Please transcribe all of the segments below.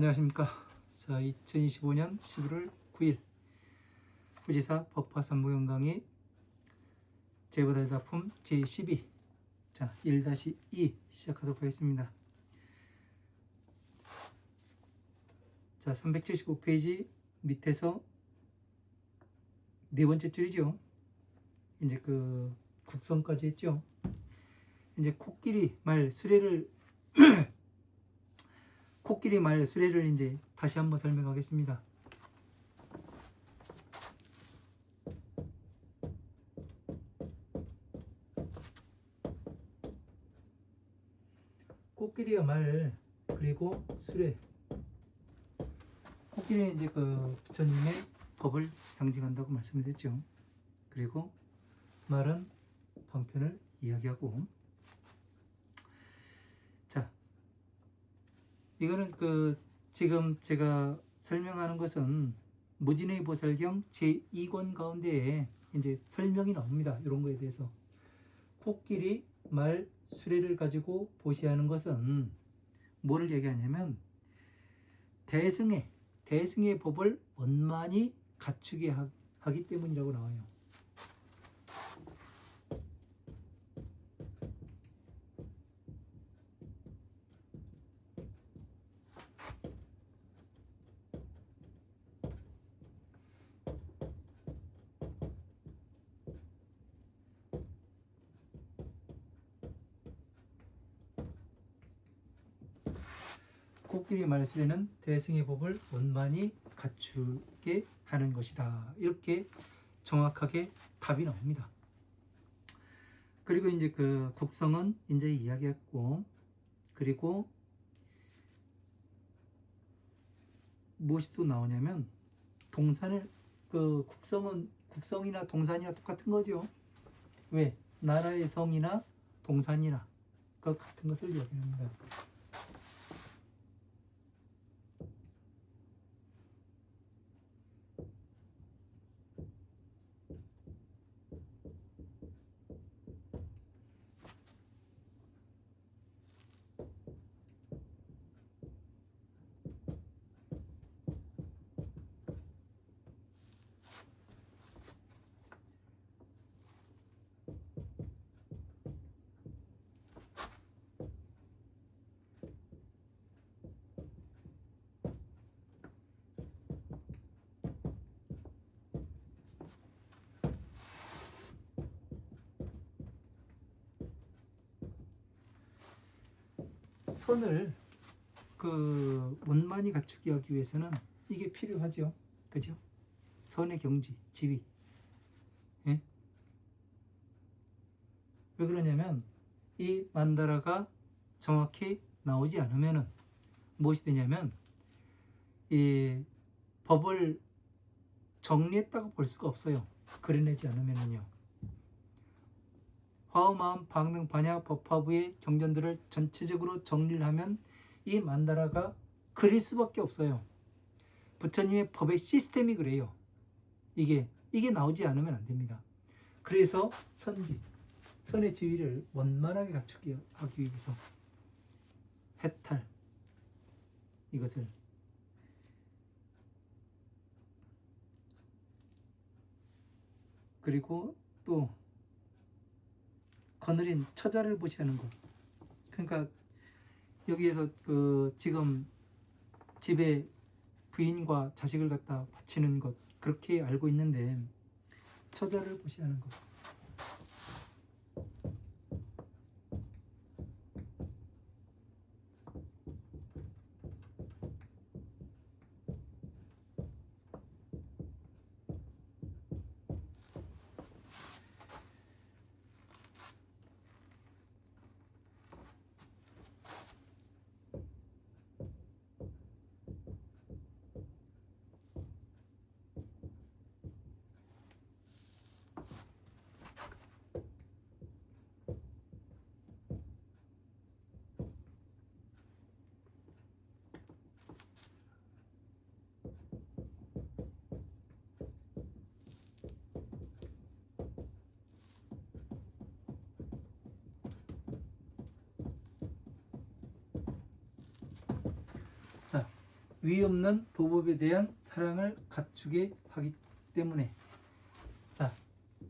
안녕하십니까. 자, 2025년 11월 9일 후지사 법화산부 강의 제보달다품 제12 자 1-2 시작하도록 하겠습니다. 자, 375페이지 밑에서 네 번째 줄이죠. 이제 그 국성까지 했죠. 이제 코끼리 말 수레를 코끼리 말 수레를 이제 다시 한번 설명하겠습니다. 코끼리의 말 그리고 수레. 코끼리는 이제 그 부처님의 법을 상징한다고 말씀을 드렸죠. 그리고 말은 방편을 이야기하고. 자, 이거는 그 지금 제가 설명하는 것은 무진의 보살경 제2권 가운데에 이제 설명이 나옵니다. 이런 거에 대해서. 코끼리 말 수레를 가지고 보시하는 것은 뭐를 얘기하냐면 대승의 법을 원만히 갖추게 하기 때문이라고 나와요. 코끼리 말 수레는 대승의 법을 원만히 갖추게 하는 것이다. 이렇게 정확하게 답이 나옵니다. 그리고 이제 그 국성은 이제 이야기했고, 그리고 무엇이 또 나오냐면 동산을 그 국성이나 동산이나 똑같은 거죠. 왜? 나라의 성이나 동산이나 그 같은 것을 이야기합니다. 선을 그 원만히 갖추게 하기 위해서는 이게 필요하죠. 그죠? 선의 경지, 지위. 예? 왜 그러냐면 이 만다라가 정확히 나오지 않으면은 무엇이 되냐면 이 법을 정리했다고 볼 수가 없어요. 그려내지 않으면은요. 화엄마음 방등 반야 법화부의 경전들을 전체적으로 정리를 하면 이 만다라가 그릴 수밖에 없어요. 부처님의 법의 시스템이 그래요. 이게 나오지 않으면 안 됩니다. 그래서 선의 지위를 원만하게 갖추기 하기 위해서 해탈 이것을 그리고 또 거느린 처자를 보시하는 것. 그러니까 여기에서 그 지금 집에 부인과 자식을 갖다 바치는 것 그렇게 알고 있는데 처자를 보시하는 것. 위 없는 도법에 대한 사랑을 갖추게 하기 때문에. 자,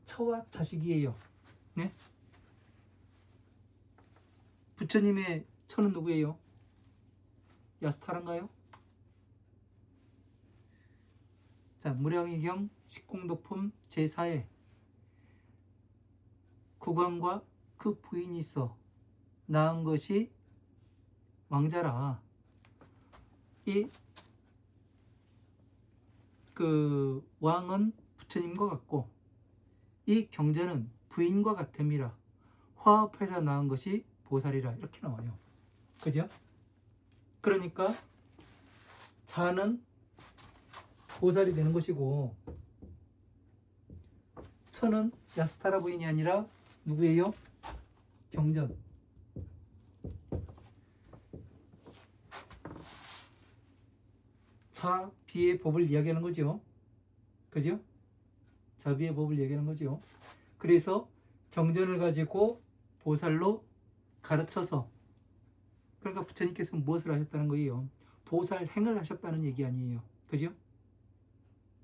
처와 자식이에요. 네? 부처님의 처는 누구예요? 야스타란가요? 자, 무량의경 식공도품 제4에 국왕과 그 부인이 있어 낳은 것이 왕자라. 이 그 왕은 부처님과 같고 이 경전은 부인과 같음이라 화합해서 낳은 것이 보살이라. 이렇게 나와요. 그죠? 그러니까 자는 보살이 되는 것이고 처는 야스타라 부인이 아니라 누구예요? 경전. 자비의 법을 이야기하는 거죠. 그죠? 자비의 법을 이야기하는 거죠. 그래서 경전을 가지고 보살로 가르쳐서, 그러니까 부처님께서 무엇을 하셨다는 거예요? 보살 행을 하셨다는 얘기 아니에요. 그죠?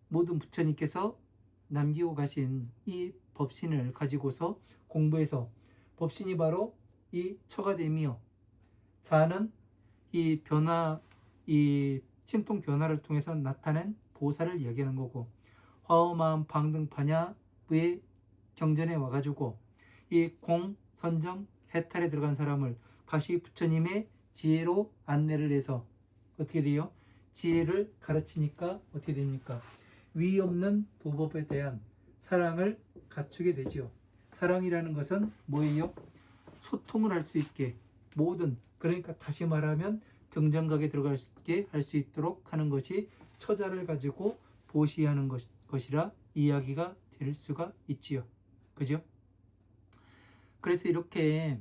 모든 부처님께서 남기고 가신 이 법신을 가지고서 공부해서, 법신이 바로 이 처가 됨이요, 자는 이 변화, 이 신통 변화를 통해서 나타낸 보살을 이야기하는 거고, 화엄마음 방등 반야의 경전에 와가지고 이 공, 선정, 해탈에 들어간 사람을 다시 부처님의 지혜로 안내를 해서 어떻게 돼요? 지혜를 가르치니까 어떻게 됩니까? 위 없는 도법에 대한 사랑을 갖추게 되지요. 사랑이라는 것은 뭐예요? 소통을 할 수 있게, 모든, 그러니까 다시 말하면 경전각에 들어갈 수 있게 할 수 있도록 하는 것이 처자를 가지고 보시하는 것이라 이야기가 될 수가 있지요. 그죠? 그래서 이렇게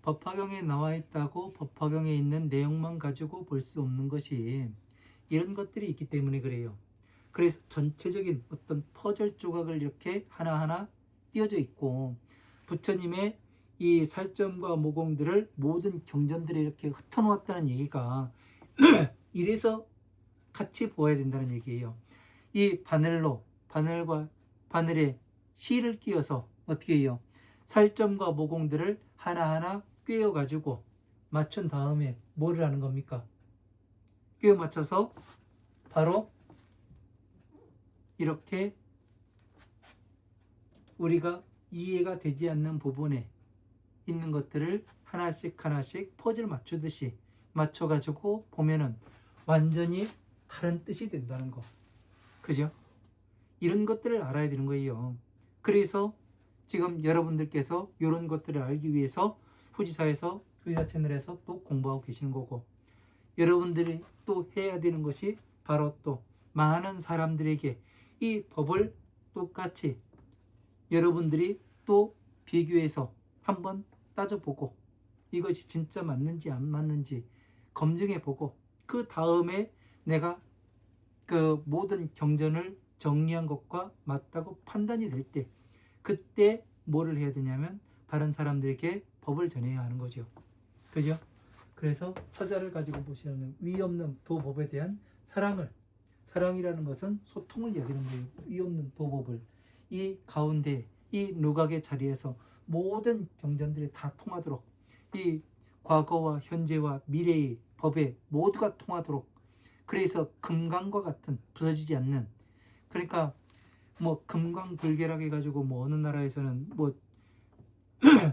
법화경에 나와 있다고 법화경에 있는 내용만 가지고 볼 수 없는 것이 이런 것들이 있기 때문에 그래요. 그래서 전체적인 어떤 퍼즐 조각을 이렇게 하나하나 띄어져 있고, 부처님의 이 살점과 모공들을 모든 경전들에 이렇게 흩어놓았다는 얘기가 이래서 같이 보아야 된다는 얘기예요. 이 바늘과 바늘에 실을 끼워서 어떻게 해요? 살점과 모공들을 하나하나 꿰어 가지고 맞춘 다음에 뭐를 하는 겁니까? 꿰어 맞춰서 바로 이렇게 우리가 이해가 되지 않는 부분에 있는 것들을 하나씩 하나씩 퍼즐 맞추듯이 맞춰가지고 보면은 완전히 다른 뜻이 된다는 거. 그죠? 이런 것들을 알아야 되는 거예요. 그래서 지금 여러분들께서 이런 것들을 알기 위해서 후지사 채널에서 또 공부하고 계시는 거고, 여러분들이 또 해야 되는 것이 바로 또 많은 사람들에게 이 법을 똑같이 여러분들이 또 비교해서 한번 따져보고 이것이 진짜 맞는지 안 맞는지 검증해보고, 그 다음에 내가 그 모든 경전을 정리한 것과 맞다고 판단이 될 때, 그때 뭐를 해야 되냐면 다른 사람들에게 법을 전해야 하는 거죠. 그죠? 그래서 처자를 가지고 보시는 위 없는 도법에 대한 사랑이라는 것은 소통을 이야기하는 거예요. 위 없는 도법을 이 가운데 이 누각의 자리에서 모든 경전들이 다 통하도록, 이 과거와 현재와 미래의 법에 모두가 통하도록, 그래서 금강과 같은 부서지지 않는, 그러니까 뭐 금강불개라고 해가지고 뭐 어느 나라에서는 뭐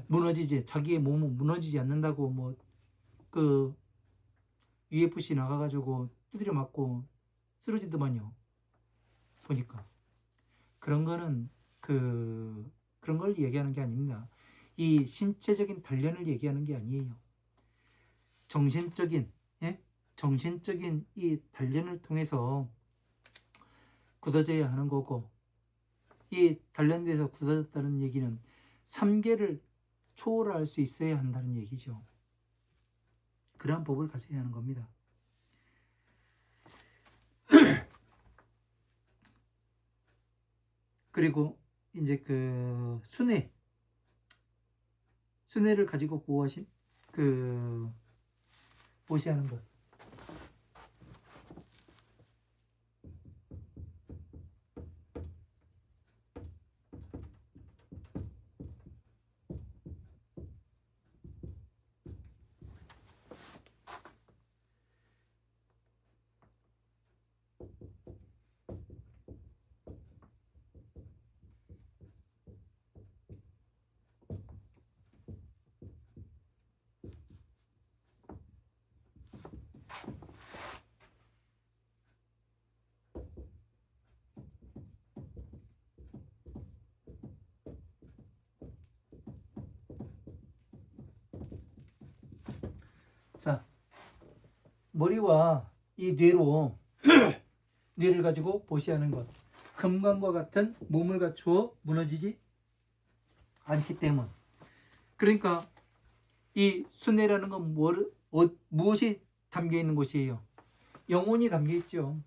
무너지지, 자기의 몸은 무너지지 않는다고 뭐 그 UFC 나가가지고 두드려 맞고 쓰러지더만요. 보니까 그런 거는 그런 걸 얘기하는 게 아닙니다. 이 신체적인 단련을 얘기하는 게 아니에요. 정신적인, 예? 정신적인 이 단련을 통해서 굳어져야 하는 거고, 이 단련돼서 굳어졌다는 얘기는 3계를 초월할 수 있어야 한다는 얘기죠. 그러한 법을 가져야 하는 겁니다. 그리고 이제 그 순회를 가지고 보호하신 보시하는 것. 자, 머리와 이 뇌로 뇌를 가지고 보시하는 것. 금강과 같은 몸을 갖추어 무너지지 않기 때문. 그러니까 이 순회라는 건 무엇이 담겨 있는 곳이에요? 영혼이 담겨 있죠.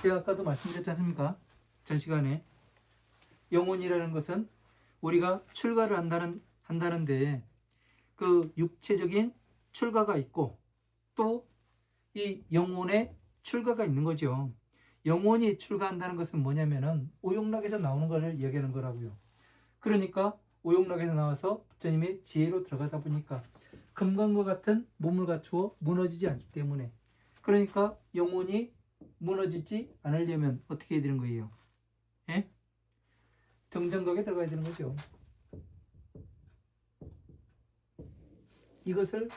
제가 아까도 말씀드렸지 않습니까? 전 시간에 영혼이라는 것은 우리가 출가를 한다는데 그 육체적인 출가가 있고 또 이 영혼의 출가가 있는 거죠. 영혼이 출가한다는 것은 뭐냐면은 오욕락에서 나오는 것을 얘기하는 거라고요. 그러니까 오욕락에서 나와서 부처님의 지혜로 들어가다 보니까 금강과 같은 몸을 갖추어 무너지지 않기 때문에, 그러니까 영혼이 무너지지 않으려면 어떻게 해야 되는 거예요? 예? 정정각에 들어가야 되는 거죠. 이것을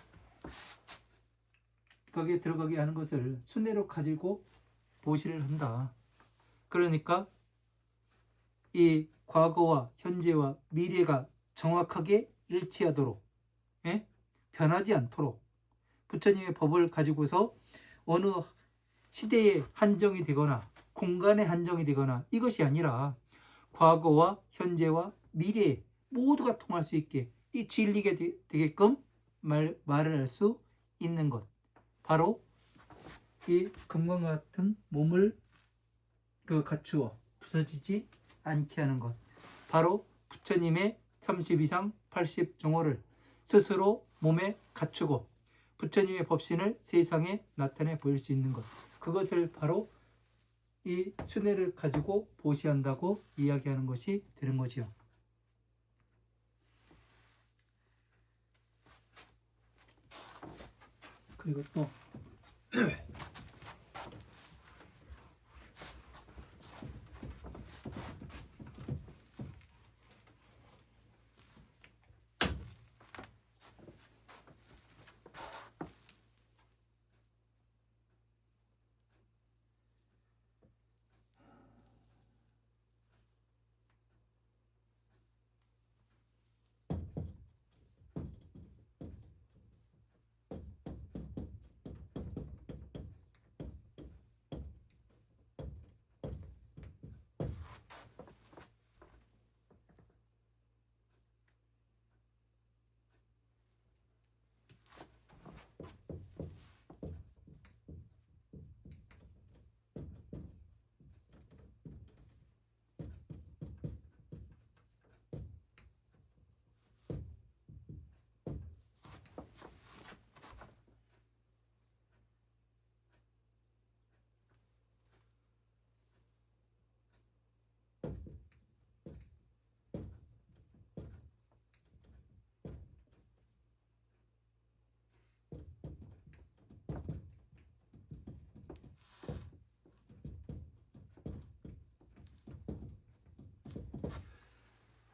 거기에 들어가게 하는 것을 순회로 가지고 보시를 한다. 그러니까 이 과거와 현재와 미래가 정확하게 일치하도록, 예? 변하지 않도록 부처님의 법을 가지고서 어느 시대에 한정이 되거나 공간에 한정이 되거나 이것이 아니라 과거와 현재와 미래 모두가 통할 수 있게 이 진리가 되게끔 말을 할 수 있는 것, 바로 이 금과 같은 몸을 갖추어 부서지지 않게 하는 것, 바로 부처님의 32상 80종호를 스스로 몸에 갖추고 부처님의 법신을 세상에 나타내 보일 수 있는 것, 그것을 바로 이 순회를 가지고 보시한다고 이야기하는 것이 되는 거지요. 그리고 또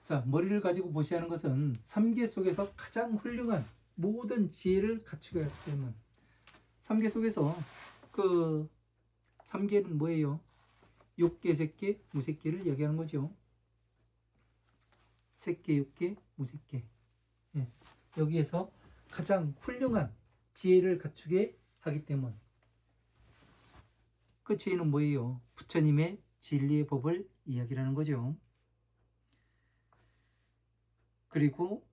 자, 머리를 가지고 보시하는 것은 삼계 속에서 가장 훌륭한 모든 지혜를 갖추게 하기 때문에, 삼계 속에서 그 삼계는 뭐예요? 육계, 색계, 무색계를 얘기하는 거죠. 색계, 육계, 무색계. 예. 여기에서 가장 훌륭한 지혜를 갖추게 하기 때문. 그 지혜는 뭐예요? 부처님의 진리의 법을 이야기하는 거죠. 그리고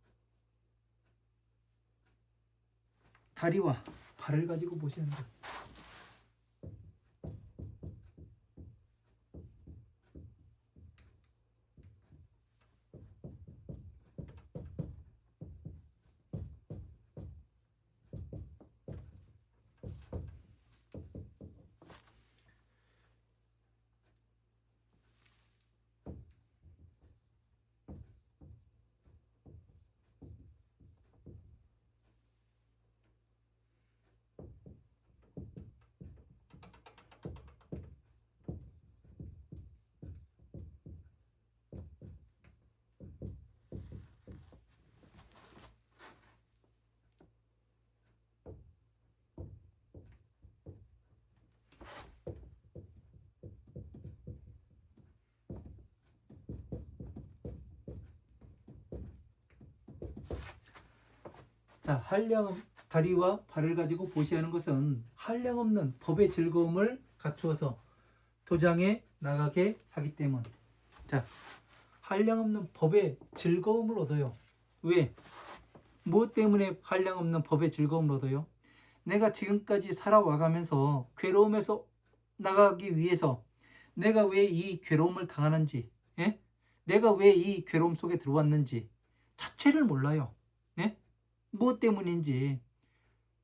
다리와 발을 가지고 보시는 것. 자, 다리와 발을 가지고 보시하는 것은 한량없는 법의 즐거움을 갖추어서 도장에 나가게 하기 때문. 자, 한량없는 법의 즐거움을 얻어요. 왜? 무엇 때문에 한량없는 법의 즐거움을 얻어요? 내가 지금까지 살아와가면서 괴로움에서 나가기 위해서 내가 왜 이 괴로움을 당하는지, 예? 내가 왜 이 괴로움 속에 들어왔는지 자체를 몰라요. 예? 무엇 때문인지.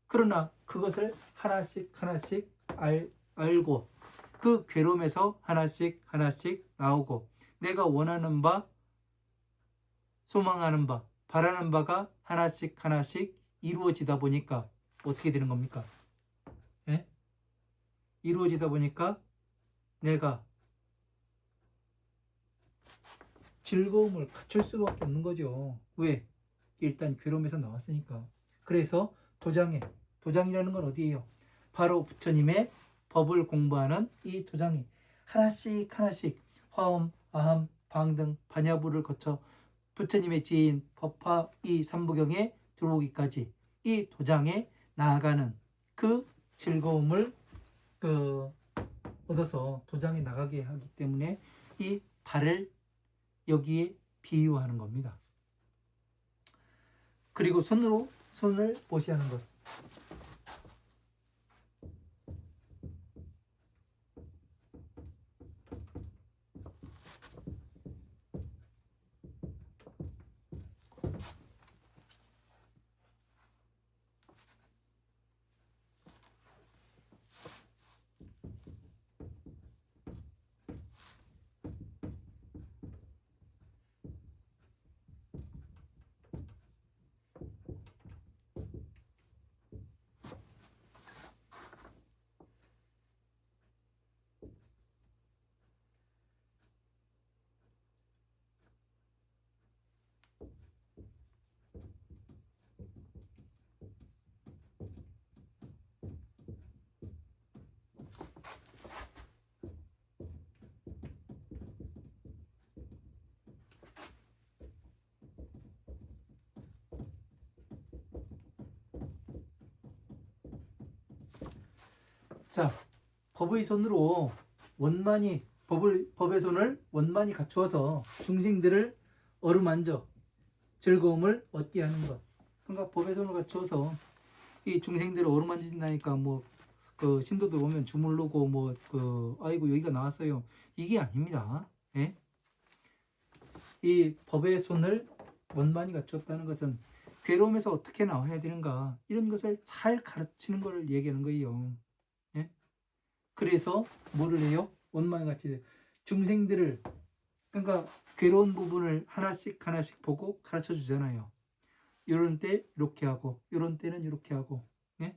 그러나 그것을 하나씩 하나씩 알고 그 괴로움에서 하나씩 하나씩 나오고 내가 원하는 바, 소망하는 바, 바라는 바가 하나씩 하나씩 이루어지다 보니까 어떻게 되는 겁니까? 예? 이루어지다 보니까 내가 즐거움을 갖출 수밖에 없는 거죠. 왜? 일단 괴로움에서 나왔으니까. 그래서 도장이라는 건 어디예요? 바로 부처님의 법을 공부하는 이 도장이 하나씩 하나씩 화엄, 아함, 방등, 반야부를 거쳐 부처님의 지인 법화 이 삼부경에 들어오기까지 이 도장에 나아가는 그 즐거움을 얻어서 도장에 나가게 하기 때문에 이 발을 여기에 비유하는 겁니다. 그리고 손을 보시하는 것. 자, 법의 손으로 법의 손을 원만히 갖추어서 중생들을 어루만져 즐거움을 얻게 하는 것. 그러니까 법의 손을 갖추어서 이 중생들을 어루만진다니까 그 신도들 오면 주물르고 아이고 여기가 나왔어요. 이게 아닙니다. 예? 이 법의 손을 원만히 갖추었다는 것은 괴로움에서 어떻게 나와야 되는가 이런 것을 잘 가르치는 것을 얘기하는 거예요. 예? 그래서 뭐를 해요? 원만히 같이 중생들을 그러니까 괴로운 부분을 하나씩 하나씩 보고 가르쳐 주잖아요. 이런 때 이렇게 하고 이런 때는 이렇게 하고 예?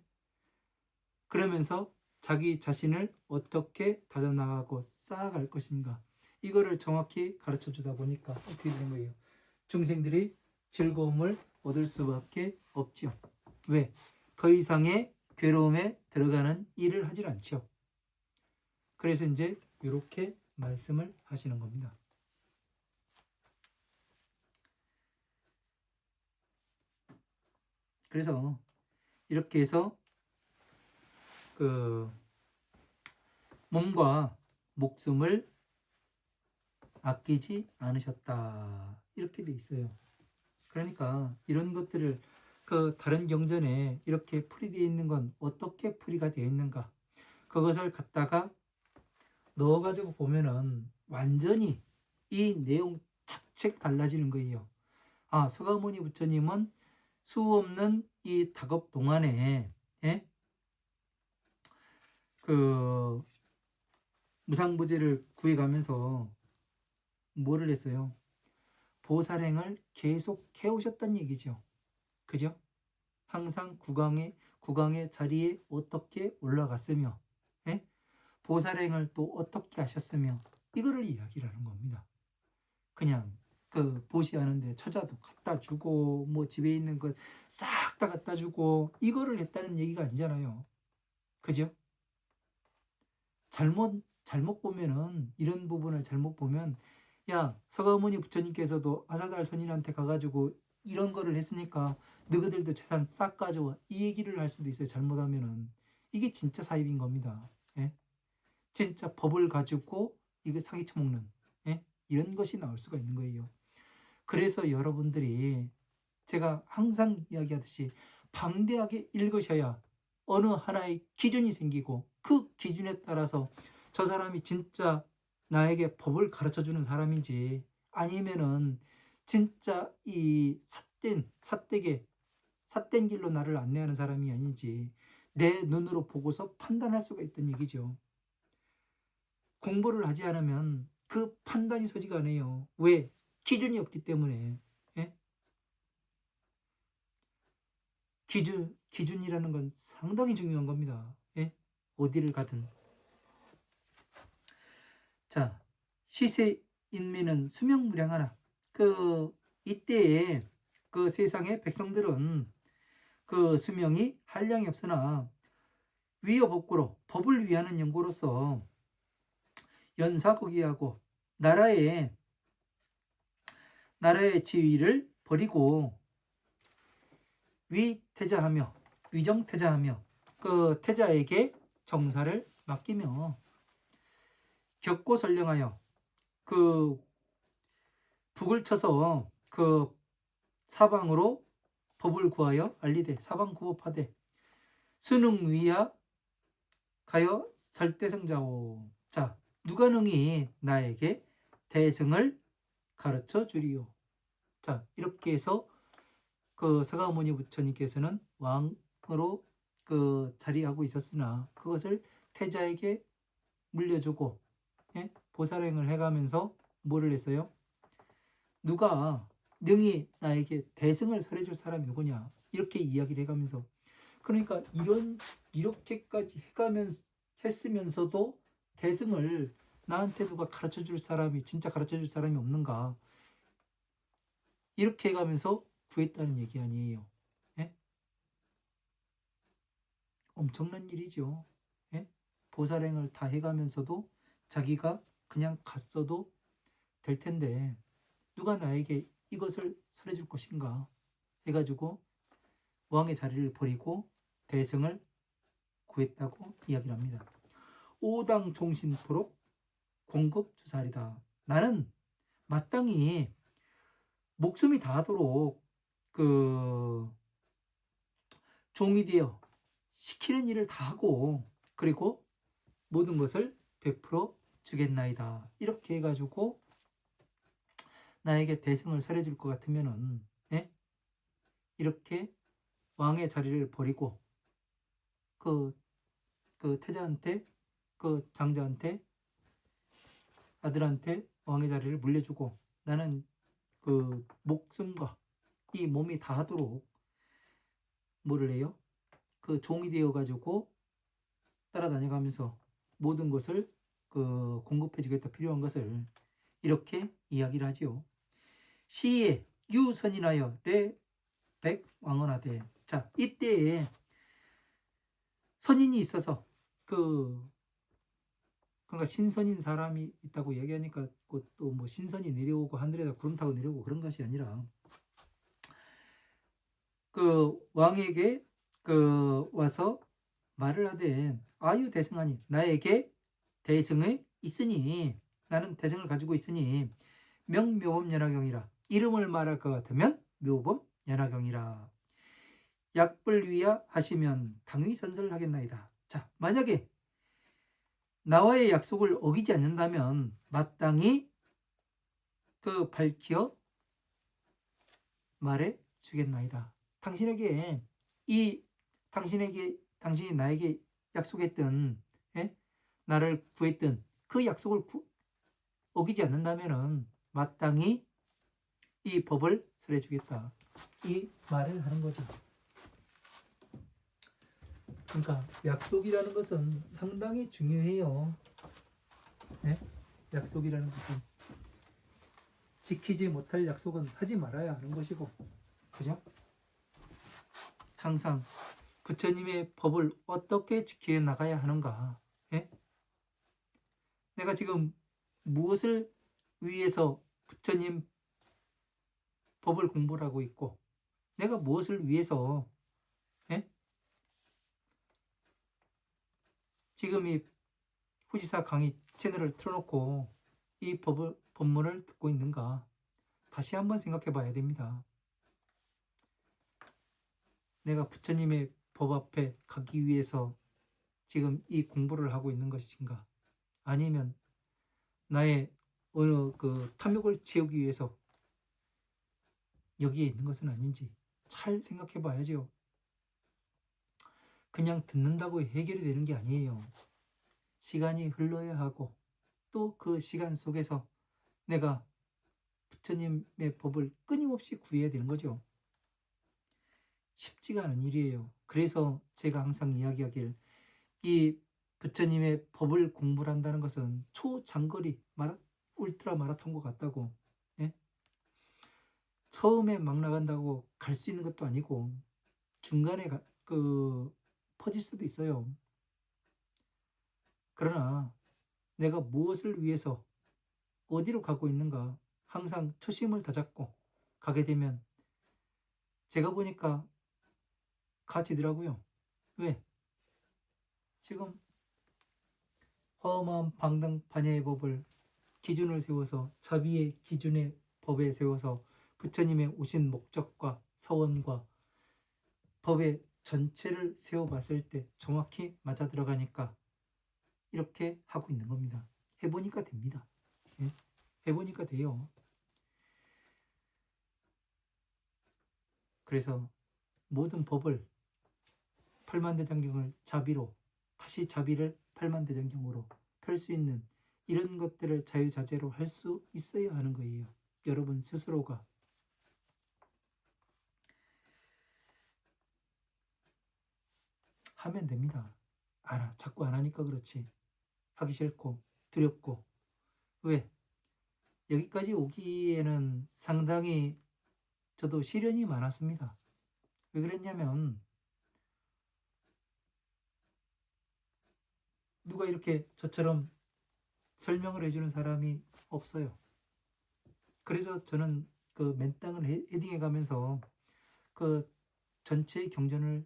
그러면서 자기 자신을 어떻게 다져나가고 쌓아갈 것인가 이거를 정확히 가르쳐 주다 보니까 어떻게 되는 거예요? 중생들이 즐거움을 얻을 수밖에 없죠. 왜? 더 이상의 괴로움에 들어가는 일을 하질 않죠. 그래서 이제 이렇게 말씀을 하시는 겁니다. 그래서 이렇게 해서 그 몸과 목숨을 아끼지 않으셨다 이렇게 돼 있어요. 그러니까 이런 것들을 그 다른 경전에 이렇게 풀이되어 있는 건 어떻게 풀이가 되어 있는가 그것을 갖다가 넣어가지고 보면은 완전히 이 내용 자체가 달라지는 거예요. 아, 서가모니 부처님은 수 없는 이 작업 동안에 예? 그 무상부재를 구해가면서 뭐를 했어요? 보살행을 계속 해오셨다는 얘기죠. 그죠? 항상 구강의 자리에 어떻게 올라갔으며 예? 보살행을 또 어떻게 하셨으며 이거를 이야기를 하는 겁니다. 그냥 그 보시하는데 처자도 갖다 주고 뭐 집에 있는 것 싹 다 갖다 주고 이거를 했다는 얘기가 아니잖아요. 그죠? 잘못 보면은 이런 부분을 잘못 보면 야 서가모니 부처님께서도 아사달 선인한테 가가지고 이런 거를 했으니까 너희들도 재산 싹 가져와, 이 얘기를 할 수도 있어요. 잘못하면은. 이게 진짜 사입인 겁니다. 예? 진짜 법을 가지고 이거 사기 쳐먹는, 예? 이런 것이 나올 수가 있는 거예요. 그래서 여러분들이 제가 항상 이야기하듯이 방대하게 읽으셔야 어느 하나의 기준이 생기고, 그 기준에 따라서 저 사람이 진짜 나에게 법을 가르쳐주는 사람인지, 아니면은 진짜 이 삿된 길로 나를 안내하는 사람이 아닌지 내 눈으로 보고서 판단할 수가 있다는 얘기죠. 공부를 하지 않으면 그 판단이 서지가 않아요. 왜? 기준이 없기 때문에. 예? 기준이라는 건 상당히 중요한 겁니다. 예? 어디를 가든. 자, 시세 인민은 수명무량하나. 이때에 그 세상의 백성들은 그 수명이 한량이 없으나 위어법고로 법을 위하는 연고로서 연사거기하고 나라의 지위를 버리고 위태자하며 위정태자하며 그 태자에게 정사를 맡기며 격고 선령하여 그 북을 쳐서 그 사방으로 법을 구하여 알리되 사방구법하되 수능위야 가여 설대성자오. 자, 누가 능히 나에게 대승을 가르쳐 주리요. 자, 이렇게 해서 그 서가모니 부처님께서는 왕으로 그 자리하고 있었으나 그것을 태자에게 물려주고, 예? 보살행을 해가면서 뭐를 했어요? 누가 능히 나에게 대승을 설해줄 사람이 누구냐, 이렇게 이야기를 해가면서, 그러니까 이렇게까지 했으면서도 대승을 나한테 누가 가르쳐줄 사람이, 진짜 가르쳐줄 사람이 없는가, 이렇게 해가면서 구했다는 얘기 아니에요. 예? 엄청난 일이죠. 예? 보살행을 다 해가면서도 자기가 그냥 갔어도 될 텐데 누가 나에게 이것을 설해줄 것인가 해가지고 왕의 자리를 버리고 대승을 구했다고 이야기를 합니다. 오당 종신토록 공급주살이다. 나는 마땅히 목숨이 다하도록 그 종이 되어 시키는 일을 다 하고, 그리고 모든 것을 베풀어 주겠나이다. 이렇게 해가지고 나에게 대승을 설해줄 것 같으면은, 예? 이렇게 왕의 자리를 버리고 그 태자한테, 그 장자한테, 아들한테 왕의 자리를 물려주고 나는 그 목숨과 이 몸이 다하도록 뭐를 해요? 그 종이 되어가지고 따라다녀가면서 모든 것을 그 공급해주겠다, 필요한 것을, 이렇게 이야기를 하지요. 시에 유선인하여 레백왕언하되. 자, 이때에 선인이 있어서 그러니까 신선인 사람이 있다고 얘기하니까 또 뭐 신선이 내려오고 하늘에다 구름 타고 내려오고 그런 것이 아니라, 그 왕에게 그 와서 말을 하되 아유 대승하니, 나에게 대승이 있으니, 나는 대승을 가지고 있으니 명묘범 연화경이라. 이름을 말할 것 같으면 묘범 연화경이라. 약불 위야 하시면 당의 선설을 하겠나이다. 자, 만약에 나와의 약속을 어기지 않는다면 마땅히 그 밝혀 말해 주겠나이다. 당신이 나에게 약속했던, 예? 나를 구했던 그 약속을 어기지 않는다면은 마땅히 이 법을 설해 주겠다. 이 말을 하는 거죠. 그러니까 약속이라는 것은 상당히 중요해요. 예? 약속이라는 것은 지키지 못할 약속은 하지 말아야 하는 것이고, 그죠? 항상 부처님의 법을 어떻게 지켜 나가야 하는가? 예? 내가 지금 무엇을 위해서 부처님 법을 공부를 하고 있고 내가 무엇을 위해서 예? 지금 이 후지사 강의 채널을 틀어놓고 이 법문을 듣고 있는가 다시 한번 생각해 봐야 됩니다. 내가 부처님의 법 앞에 가기 위해서 지금 이 공부를 하고 있는 것인가 아니면 나의 어느 그 탐욕을 채우기 위해서 여기에 있는 것은 아닌지 잘 생각해 봐야죠. 그냥 듣는다고 해결이 되는 게 아니에요. 시간이 흘러야 하고 또 그 시간 속에서 내가 부처님의 법을 끊임없이 구해야 되는 거죠. 쉽지가 않은 일이에요. 그래서 제가 항상 이야기하길 이 부처님의 법을 공부를 한다는 것은 초장거리 울트라 마라톤과 같다고. 예? 처음에 막 나간다고 갈 수 있는 것도 아니고 중간에 퍼질 수도 있어요. 그러나 내가 무엇을 위해서 어디로 가고 있는가 항상 초심을 다잡고 가게 되면 제가 보니까 가지더라고요. 왜? 지금 허엄한 방당 반야의 법을 기준을 세워서 자비의 기준의 법에 세워서 부처님의 오신 목적과 서원과 법의 전체를 세워봤을 때 정확히 맞아 들어가니까 이렇게 하고 있는 겁니다. 해보니까 됩니다. 예? 해보니까 돼요. 그래서 모든 법을 팔만대장경을 자비로 다시 자비를 팔만대장경으로 펼 수 있는 이런 것들을 자유자재로 할 수 있어야 하는 거예요. 여러분 스스로가 하면 됩니다. 자꾸 안 하니까 그렇지. 하기 싫고 두렵고. 왜? 여기까지 오기에는 상당히 저도 시련이 많았습니다. 왜 그랬냐면 누가 이렇게 저처럼 설명을 해주는 사람이 없어요. 그래서 저는 그 맨땅을 헤딩해 가면서 그 전체의 경전을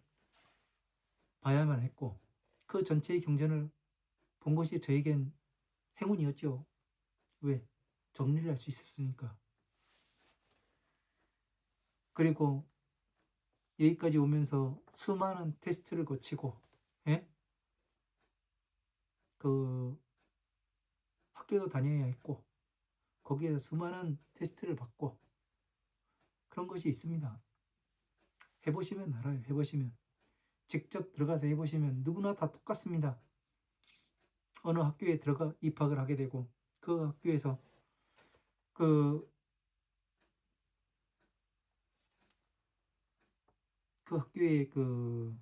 봐야만 했고 그 전체의 경전을 본 것이 저에겐 행운이었죠. 왜? 정리를 할 수 있었으니까. 그리고 여기까지 오면서 수많은 테스트를 거치고 예? 그 학교도 다녀야 했고 거기에서 수많은 테스트를 받고 그런 것이 있습니다. 해보시면 알아요. 해보시면 직접 들어가서 해보시면 누구나 다 똑같습니다. 어느 학교에 들어가 입학을 하게 되고 그 학교에서 그 학교의 그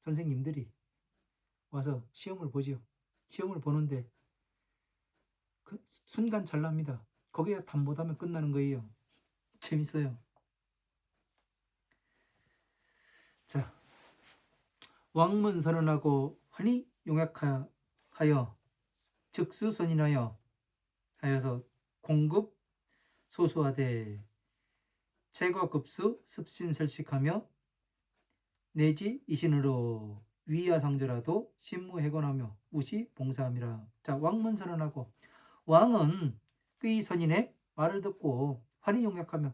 선생님들이 와서 시험을 보지요. 시험을 보는데 그 순간 잘납니다. 거기에 답 못하면 끝나는 거예요. 재밌어요. 자, 왕문 선언하고 환희 용약하여 즉수선인하여 하여서 공급 소수하되 체과급수 습신설식하며 내지 이신으로 위야상조라도 신무해건하며 우시 봉사함이라. 자, 왕문 선언하고 왕은 그 선인의 말을 듣고 환희 용약하며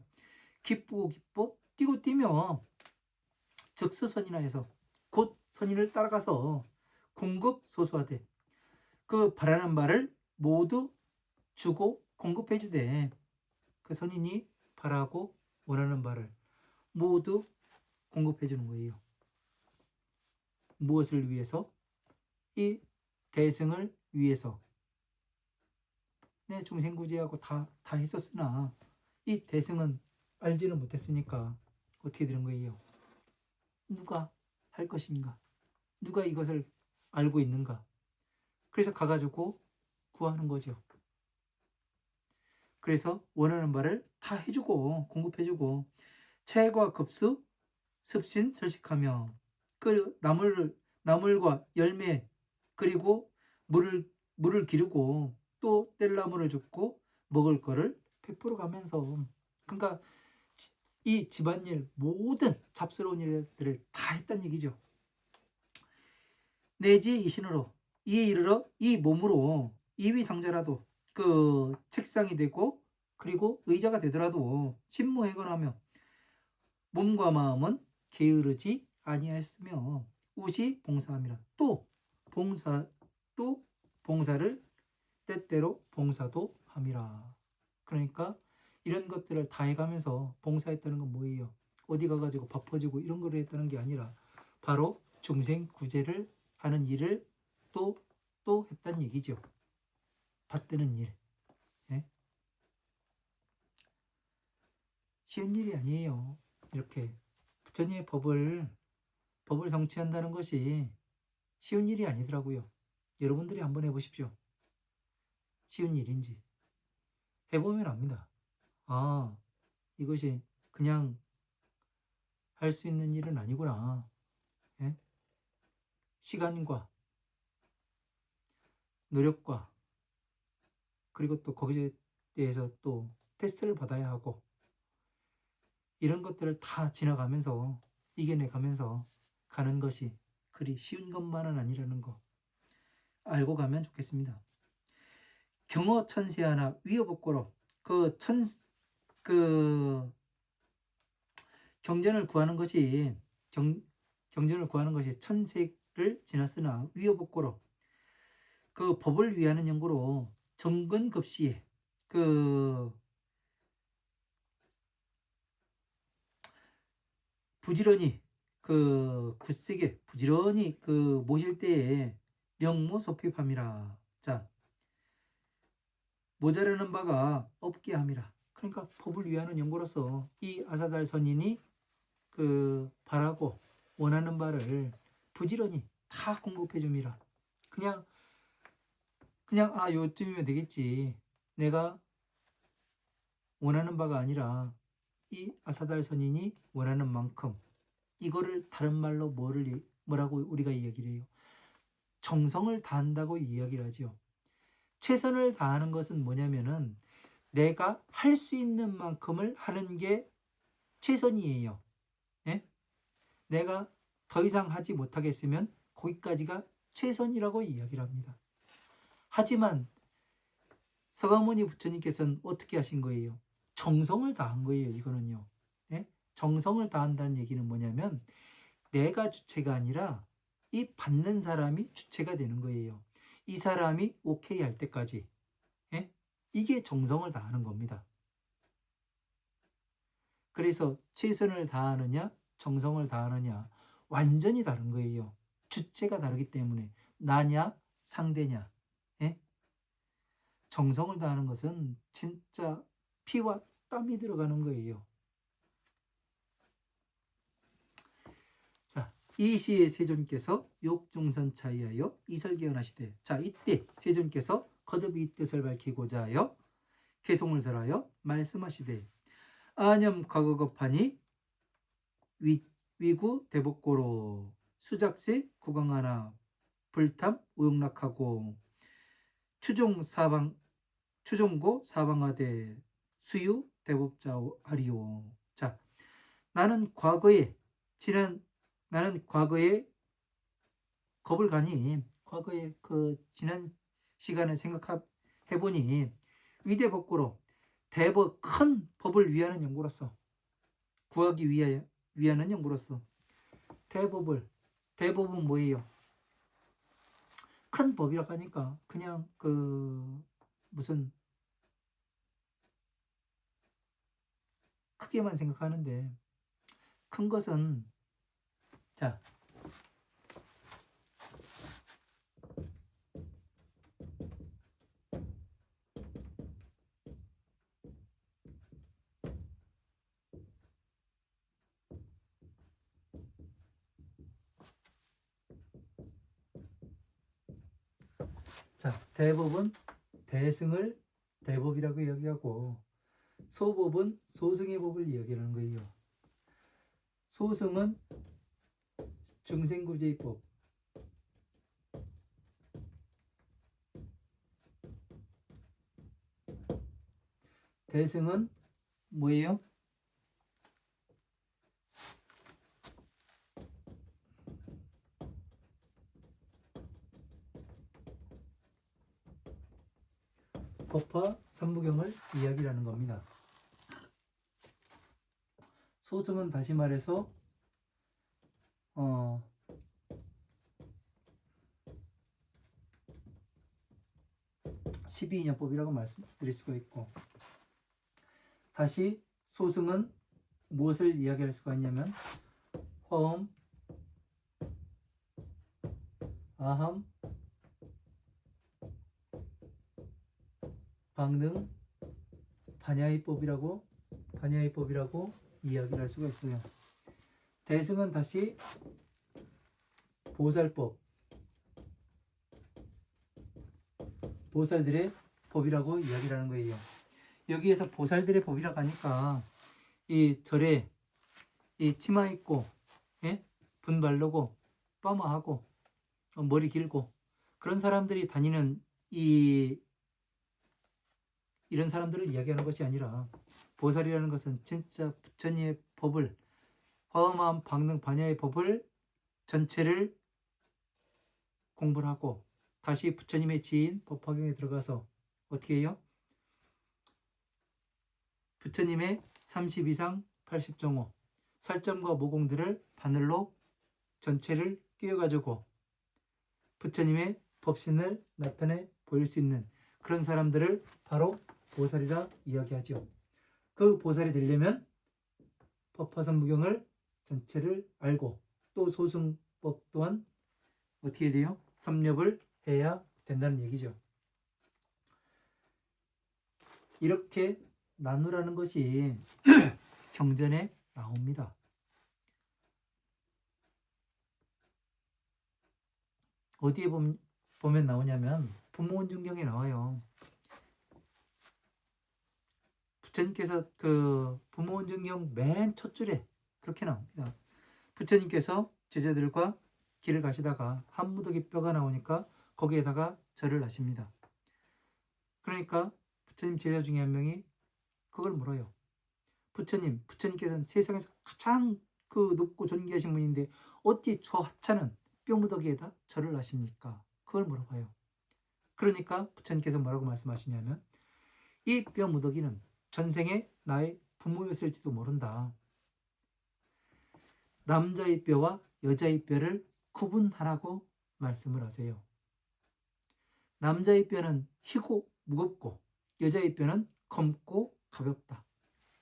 기쁘고 기뻐 뛰고 뛰며 즉수선인하여서 곧 선인을 따라가서 공급 소수하되 그 바라는 바를 모두 주고 공급해 주되 그 선인이 바라고 원하는 바를 모두 공급해 주는 거예요. 무엇을 위해서? 이 대승을 위해서. 내 중생구제하고 다 했었으나 이 대승은 알지를 못했으니까 어떻게 되는 거예요? 누가 할 것인가? 누가 이것을 알고 있는가? 그래서 가가지고 구하는 거죠. 그래서 원하는 바를 다 해주고 공급해주고 체과 급수 습신 설식하며 그 나물과 열매 그리고 물을 기르고 또 뗄나무를 줍고 먹을 거를 베풀어 가면서 그러니까 이 집안일 모든 잡스러운 일들을 다 했단 얘기죠. 내지 이신으로 이에 이르러 이 몸으로 이위상자라도 그 책상이 되고 그리고 의자가 되더라도 침무하거나 하며 몸과 마음은 게으르지 아니하였으며 우시 봉사함이라. 또 봉사를 때때로 봉사도 함이라. 그러니까 이런 것들을 다 해가면서 봉사했다는 건 뭐예요? 어디 가가지고 밥 퍼주고 이런 거를 했다는 게 아니라 바로 중생 구제를 하는 일을 또 했단 얘기죠. 받드는 일. 예? 쉬운 일이 아니에요. 이렇게 부처님의 법을 성취한다는 것이 쉬운 일이 아니더라고요. 여러분들이 한번 해보십시오. 쉬운 일인지. 해보면 압니다. 아, 이것이 그냥 할 수 있는 일은 아니구나. 예? 시간과 노력과 그리고 또 거기에 대해서 또 테스트를 받아야 하고 이런 것들을 다 지나가면서 이겨내가면서 가는 것이 그리 쉬운 것만은 아니라는 거 알고 가면 좋겠습니다. 경어천세하나 위어복고로 그 경전을 구하는 것이 경전을 구하는 것이 천세를 지났으나 위어복고로 그 법을 위하는 연구로 정근급시에 그 부지런히 그 굳세게 부지런히 그 모실 때에 명모소핍함이라. 자, 모자라는 바가 없게 함이라. 그러니까 법을 위하는 연구로서 이 아사달 선인이 그 바라고 원하는 바를 부지런히 다 공급해 줍니다. 그냥 요쯤이면 되겠지. 내가 원하는 바가 아니라 이 아사달 선인이 원하는 만큼 이거를 다른 말로 뭐라고 우리가 이야기를 해요? 정성을 다한다고 이야기를 하죠. 최선을 다하는 것은 뭐냐면은 내가 할 수 있는 만큼을 하는 게 최선이에요. 예? 내가 더 이상 하지 못하겠으면 거기까지가 최선이라고 이야기를 합니다. 하지만 서가모니 부처님께서는 어떻게 하신 거예요? 정성을 다한 거예요. 이거는요. 예? 정성을 다한다는 얘기는 뭐냐면 내가 주체가 아니라 이 받는 사람이 주체가 되는 거예요. 이 사람이 오케이 할 때까지. 예? 이게 정성을 다하는 겁니다. 그래서 최선을 다하느냐 정성을 다하느냐 완전히 다른 거예요. 주체가 다르기 때문에 나냐 상대냐. 예? 정성을 다하는 것은 진짜 피와 땀이 들어가는 거예요. 자, 이 시에 세존께서 욕중선차이하여 이설기언하시되. 자, 이때 세존께서 거듭 이 뜻을 밝히고자 하여 개송을 설하여 말씀하시되 아념 과거급하니 위구 대복고로 수작세 구강하나 불탐 우용락하고 추종고 사방하되 수유 대법자하리오. 자, 나는 과거에 겁을 가니 과거에 그 지난 시간을 생각해 보니 위대법고로 큰 법을 위하는 연구로서 구하기 위하는 연구로서 대법은 뭐예요? 큰 법이라고 하니까 그냥 그 무슨 크게만 생각하는데 큰 것은 자 대법은 대승을 대법이라고 이야기하고 소법은 소승의 법을 이야기하는 거예요. 소승은 중생구제법, 대승은 뭐예요? 법화 삼부경을 이야기하는 겁니다. 소승은 다시 말해서 12인연법이라고 말씀드릴 수가 있고, 다시 소승은 무엇을 이야기할 수가 있냐면 화엄, 아함, 방능, 반야의법이라고 이야기를 할 수가 있어요. 대승은 다시 보살법, 보살들의 법이라고 이야기를 하는 거예요. 여기에서 보살들의 법이라고 하니까 이 절에 이 치마 입고, 예? 분 바르고 빠마하고 머리 길고 그런 사람들이 다니는 이런 사람들을 이야기하는 것이 아니라, 보살이라는 것은 진짜 부처님의 법을, 화엄함, 방능, 반야의 법을 전체를 공부를 하고 다시 부처님의 지인 법화경에 들어가서 어떻게 해요? 부처님의 32상 80정호 살점과 모공들을 바늘로 전체를 끼워가지고 부처님의 법신을 나타내 보일 수 있는 그런 사람들을 바로 보살이라 이야기하죠. 그 보살이 되려면 법화삼부경을 전체를 알고 또 소승법 또한 어떻게 돼요? 섭렵을 해야 된다는 얘기죠. 이렇게 나누라는 것이 경전에 나옵니다. 어디에 보면 나오냐면 부모원중경에 나와요. 부처님께서 그 부모원중경 맨 첫 줄에 그렇게 나옵니다. 부처님께서 제자들과 길을 가시다가 한 무더기 뼈가 나오니까 거기에다가 절을 하십니다. 그러니까 부처님 제자 중에 한 명이 그걸 물어요. 부처님께서는 세상에서 가장 그 높고 존귀하신 분인데 어찌 저 하찮은 뼈무더기에다 절을 하십니까? 그걸 물어봐요. 그러니까 부처님께서 뭐라고 말씀하시냐면, 이 뼈무더기는 전생에 나의 부모였을지도 모른다. 남자의 뼈와 여자의 뼈를 구분하라고 말씀을 하세요. 남자의 뼈는 희고 무겁고 여자의 뼈는 검고 가볍다.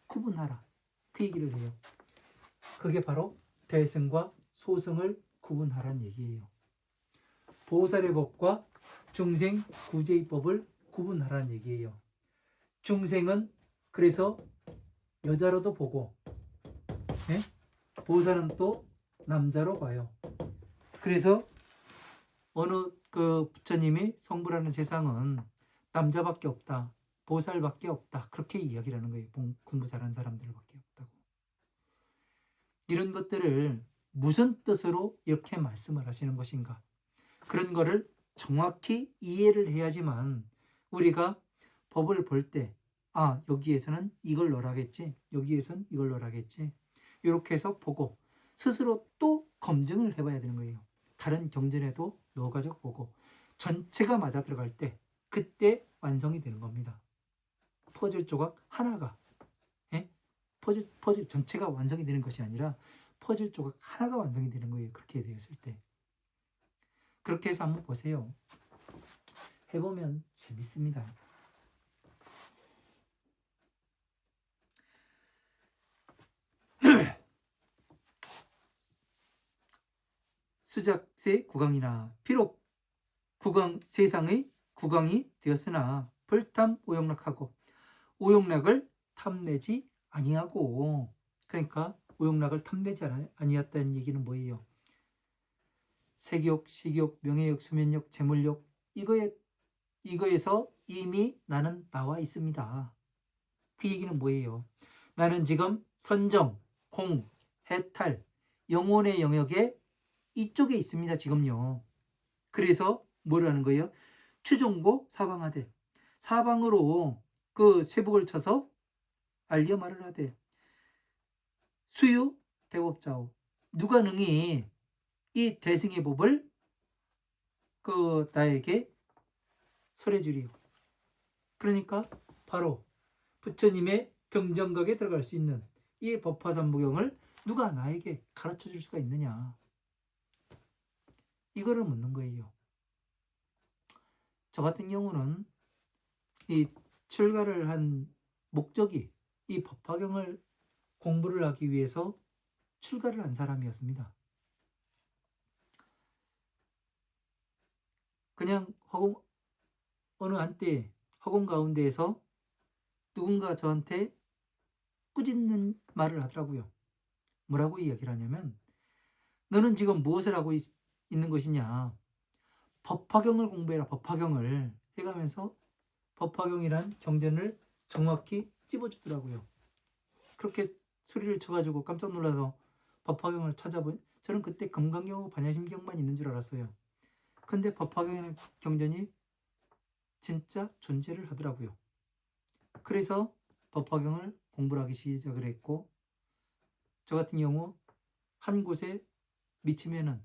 구분하라. 그 얘기를 해요. 그게 바로 대승과 소승을 구분하라는 얘기예요. 보살의 법과 중생 구제의 법을 구분하라는 얘기예요. 중생은 그래서 여자로도 보고, 네? 보살은 또 남자로 봐요. 그래서 어느 그 부처님이 성불하는 세상은 남자밖에 없다, 보살밖에 없다, 그렇게 이야기를 하는 거예요. 공부 잘하는 사람들밖에 없다고. 이런 것들을 무슨 뜻으로 이렇게 말씀을 하시는 것인가, 그런 거를 정확히 이해를 해야지만 우리가 법을 볼 때, 아, 여기에서는 이걸 넣으라겠지, 여기에서는 이걸 넣으라겠지, 이렇게 해서 보고 스스로 또 검증을 해봐야 되는 거예요. 다른 경전에도 넣어가지고 보고 전체가 맞아 들어갈 때 그때 완성이 되는 겁니다. 퍼즐 조각 하나가, 예? 퍼즐 전체가 완성이 되는 것이 아니라 퍼즐 조각 하나가 완성이 되는 거예요. 그렇게 되었을 때. 그렇게 해서 한번 보세요. 해보면 재밌습니다. 수작세 구강이나 비록 구강 세상의 구강이 되었으나 불탐 오용락하고 오용락을 탐내지 아니하고, 그러니까 오용락을 탐내지 아니했다는 얘기는 뭐예요? 색욕, 식욕, 명예욕, 수면욕, 재물욕, 이거에서 이미 나는 나와 있습니다. 그 얘기는 뭐예요? 나는 지금 선정, 공, 해탈, 영혼의 영역에 이쪽에 있습니다. 지금요. 그래서 뭐라는 거예요? 추종고 사방하되, 사방으로 그 쇠복을 쳐서 알려 말을 하되, 수유 대법자오, 누가 능히 이 대승의 법을 그 나에게 설해 주리요. 그러니까 바로 부처님의 경전각에 들어갈 수 있는 이 법화삼부경을 누가 나에게 가르쳐 줄 수가 있느냐, 이거를 묻는 거예요. 저 같은 경우는 이 출가를 한 목적이 이 법화경을 공부를 하기 위해서 출가를 한 사람이었습니다. 그냥 어느 한때 허공 가운데에서 누군가 저한테 꾸짖는 말을 하더라고요. 뭐라고 이야기를 하냐면, 너는 지금 무엇을 하고 있는 것이냐, 법화경을 공부해라, 법화경을 해가면서 법화경이란 경전을 정확히 찝어주더라고요. 그렇게 소리를 쳐가지고 깜짝 놀라서 법화경을 찾아본, 저는 그때 금강경하고 반야심경만 있는 줄 알았어요. 근데 법화경이라는 경전이 진짜 존재를 하더라고요. 그래서 법화경을 공부를 하기 시작을 했고, 저 같은 경우 한 곳에 미치면은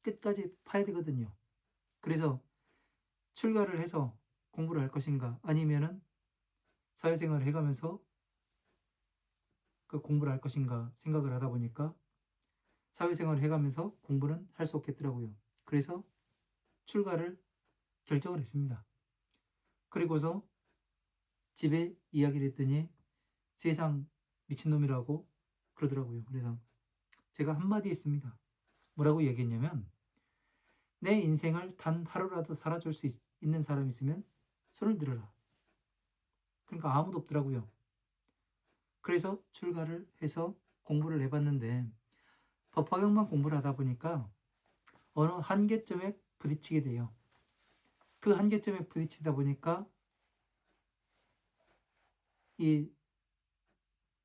끝까지 파야 되거든요. 그래서 출가를 해서 공부를 할 것인가, 아니면은 사회생활을 해가면서 그 공부를 할 것인가 생각을 하다 보니까 사회생활을 해가면서 공부는 할 수 없겠더라고요. 그래서 출가를 결정을 했습니다. 그리고서 집에 이야기를 했더니 세상 미친놈이라고 그러더라고요. 그래서 제가 한마디 했습니다. 뭐라고 얘기했냐면, 내 인생을 단 하루라도 살아줄 수 있는 사람 있으면 손을 들어라. 그러니까 아무도 없더라고요. 그래서 출가를 해서 공부를 해봤는데, 법화경만 공부를 하다 보니까 어느 한계점에 부딪히게 돼요. 그 한계점에 부딪히다 보니까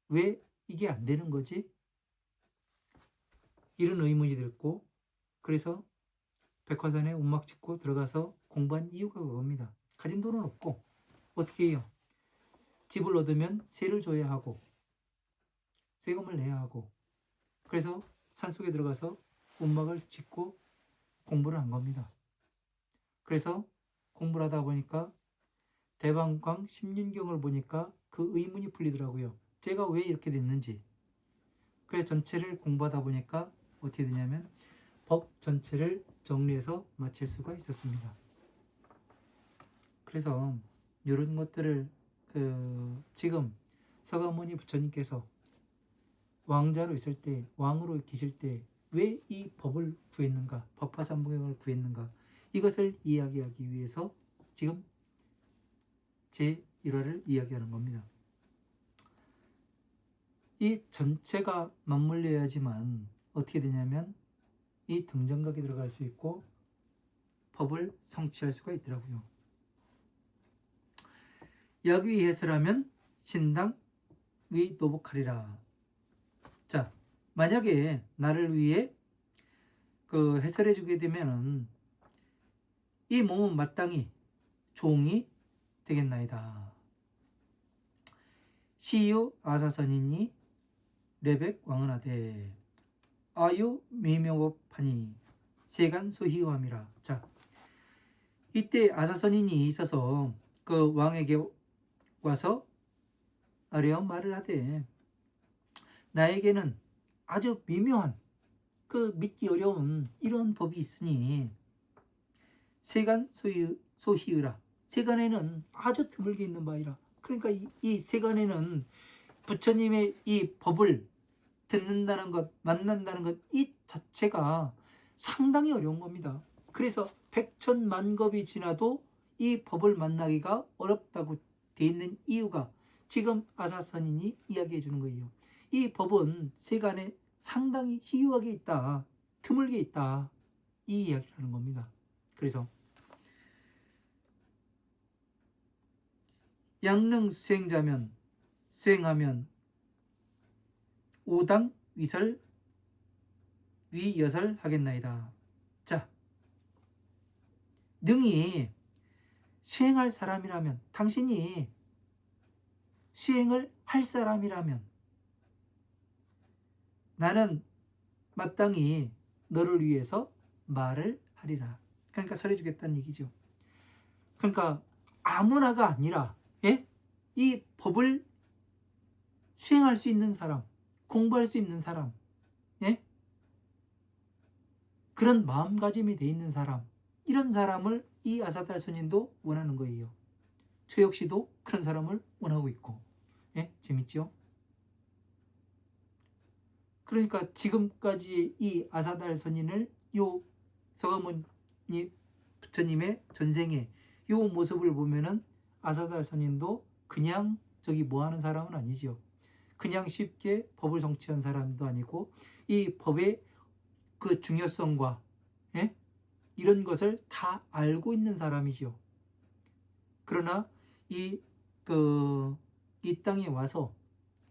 왜 이게 안 되는 거지? 이런 의문이 들고, 그래서 백화산에 움막 짓고 들어가서 공부한 이유가 그겁니다. 가진 돈은 없고 어떻게 해요? 집을 얻으면 세를 줘야 하고 세금을 내야 하고, 그래서 산속에 들어가서 움막을 짓고 공부를 한 겁니다. 그래서 공부를 하다 보니까 대방광 십륜경을 보니까 그 의문이 풀리더라고요. 제가 왜 이렇게 됐는지. 그래서 전체를 공부하다 보니까 어떻게 되냐면 법 전체를 정리해서 마칠 수가 있었습니다. 그래서 이런 것들을 지금 서가모니 부처님께서 왕자로 있을 때, 왕으로 계실 때 왜 이 법을 구했는가, 법화삼부경을 구했는가, 이것을 이야기하기 위해서 지금 제 1화를 이야기하는 겁니다. 이 전체가 맞물려야지만 어떻게 되냐면 이 등정각에 들어갈 수 있고 법을 성취할 수가 있더라고요. 야귀 해설하면 신당 위노복하리라. 자, 만약에 나를 위해 해설해 주게 되면은 이 몸은 마땅히 종이 되겠나이다. 시유 아사선이니 레백 왕은하되 아유 미명업하니 세간 소희함이라. 자, 이때 아사선인이 있어서 그 왕에게 와서 어려운 말을 하되, 나에게는 아주 미묘한 믿기 어려운 이런 법이 있으니 세간 소희으라. 세간에는 아주 드물게 있는 바이라. 그러니까 이 세간에는 부처님의 이 법을 듣는다는 것, 만난다는 것, 이 자체가 상당히 어려운 겁니다. 그래서 백천만겁이 지나도 이 법을 만나기가 어렵다고 돼 있는 이유가 지금 아사선인이 이야기해 주는 거예요. 이 법은 세간에 상당히 희유하게 있다, 드물게 있다, 이 이야기를 하는 겁니다. 그래서 양릉 수행하면 오당 위설 위여설 하겠나이다. 자, 능히 수행할 사람이라면, 당신이 수행을 할 사람이라면 나는 마땅히 너를 위해서 말을 하리라. 그러니까 설해주겠다는 얘기죠. 그러니까 아무나가 아니라 예? 이 법을 수행할 수 있는 사람, 공부할 수 있는 사람, 예? 그런 마음가짐이 돼 있는 사람, 이런 사람을 이 아사달 스님도 원하는 거예요. 저 역시도 그런 사람을 원하고 있고, 예? 재밌죠? 그러니까 지금까지 이 아사달 스님을 요 서가모니 부처님의 전생에 요 모습을 보면은 아사달 스님도 그냥 저기 뭐 하는 사람은 아니지요. 그냥 쉽게 법을 성취한 사람도 아니고 이 법의 그 중요성과 예? 이런 것을 다 알고 있는 사람이지요. 그러나 이 땅에 와서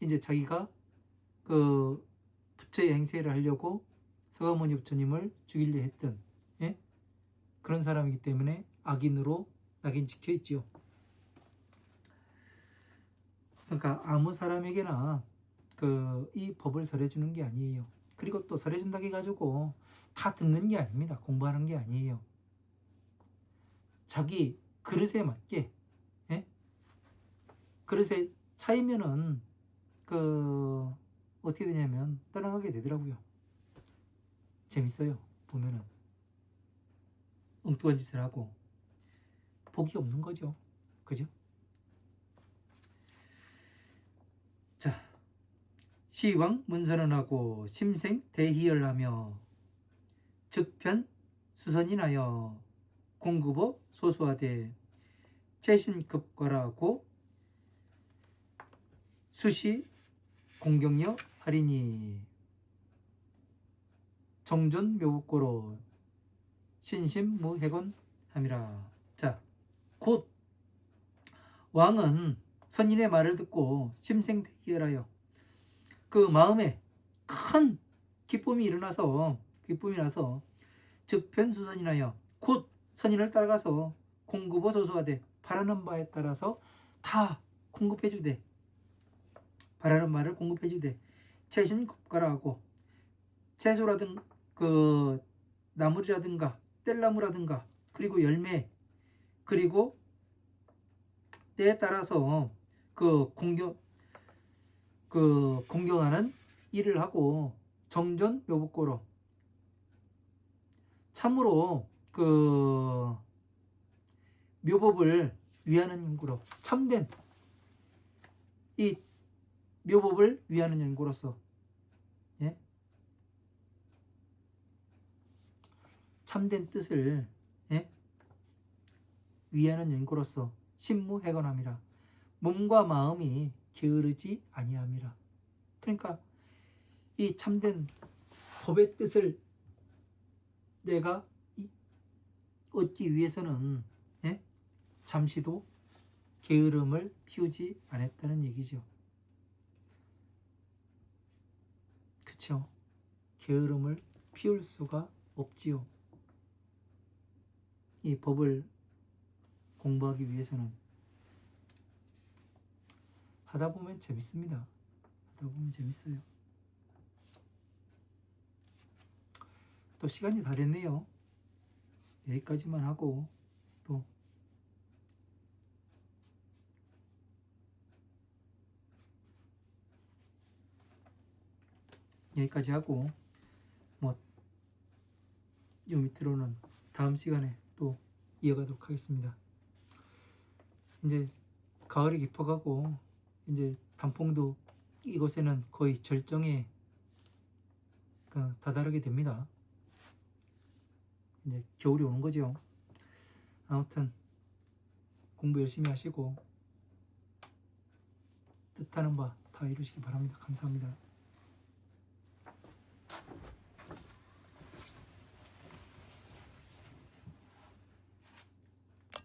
이제 자기가 그 부처의 행세를 하려고 서가모니 부처님을 죽이려 했던 예? 그런 사람이기 때문에 악인으로 낙인 찍혀 있지요. 그러니까 아무 사람에게나 이 법을 설해주는 게 아니에요. 그리고 또 설해준다고 해가지고 다 듣는 게 아닙니다. 공부하는 게 아니에요. 자기 그릇에 맞게 예? 그릇에 차이면은 어떻게 되냐면 떠나가게 되더라고요. 재밌어요. 보면은 엉뚱한 짓을 하고 복이 없는 거죠. 그죠? 자, 시왕 문선언하고 심생 대희열하며 즉편 수선인하여 공급어 소수하되 최신급과라고 수시 공경여 하리니 정존 묘국고로 신심무해건함이라. 자, 곧 왕은 선인의 말을 듣고 심생대기열하여 그 마음에 큰 기쁨이 나서 즉편수선인하여 곧 선인을 따라가서 공급어 소수하되 바라는 바에 따라서 다 공급해주되 바라는 말을 공급해주되 최신급가라고 채소라든 나물이라든가 뗄나무라든가 그리고 열매 그리고 때에 따라서 공경하는 일을 하고 정전 묘복고로 참으로 묘법을 위하는 연구로 참된 이 묘법을 위하는 연구로서 예? 참된 뜻을 예? 위하는 연구로서 신무해건함이라. 몸과 마음이 게으르지 아니함이라. 그러니까 이 참된 법의 뜻을 내가 얻기 위해서는 예? 잠시도 게으름을 피우지 않았다는 얘기죠. 그쵸? 게으름을 피울 수가 없지요. 이 법을 공부하기 위해서는 하다 보면 재밌습니다. 하다 보면 재밌어요. 또 시간이 다 됐네요. 여기까지만 하고 또 여기까지 하고 요 밑으로는 다음 시간에 또 이어가도록 하겠습니다. 이제 가을이 깊어가고 이제 단풍도 이곳에는 거의 절정에 다다르게 됩니다. 이제 겨울이 오는 거죠. 아무튼 공부 열심히 하시고 뜻하는 바 다 이루시기 바랍니다. 감사합니다.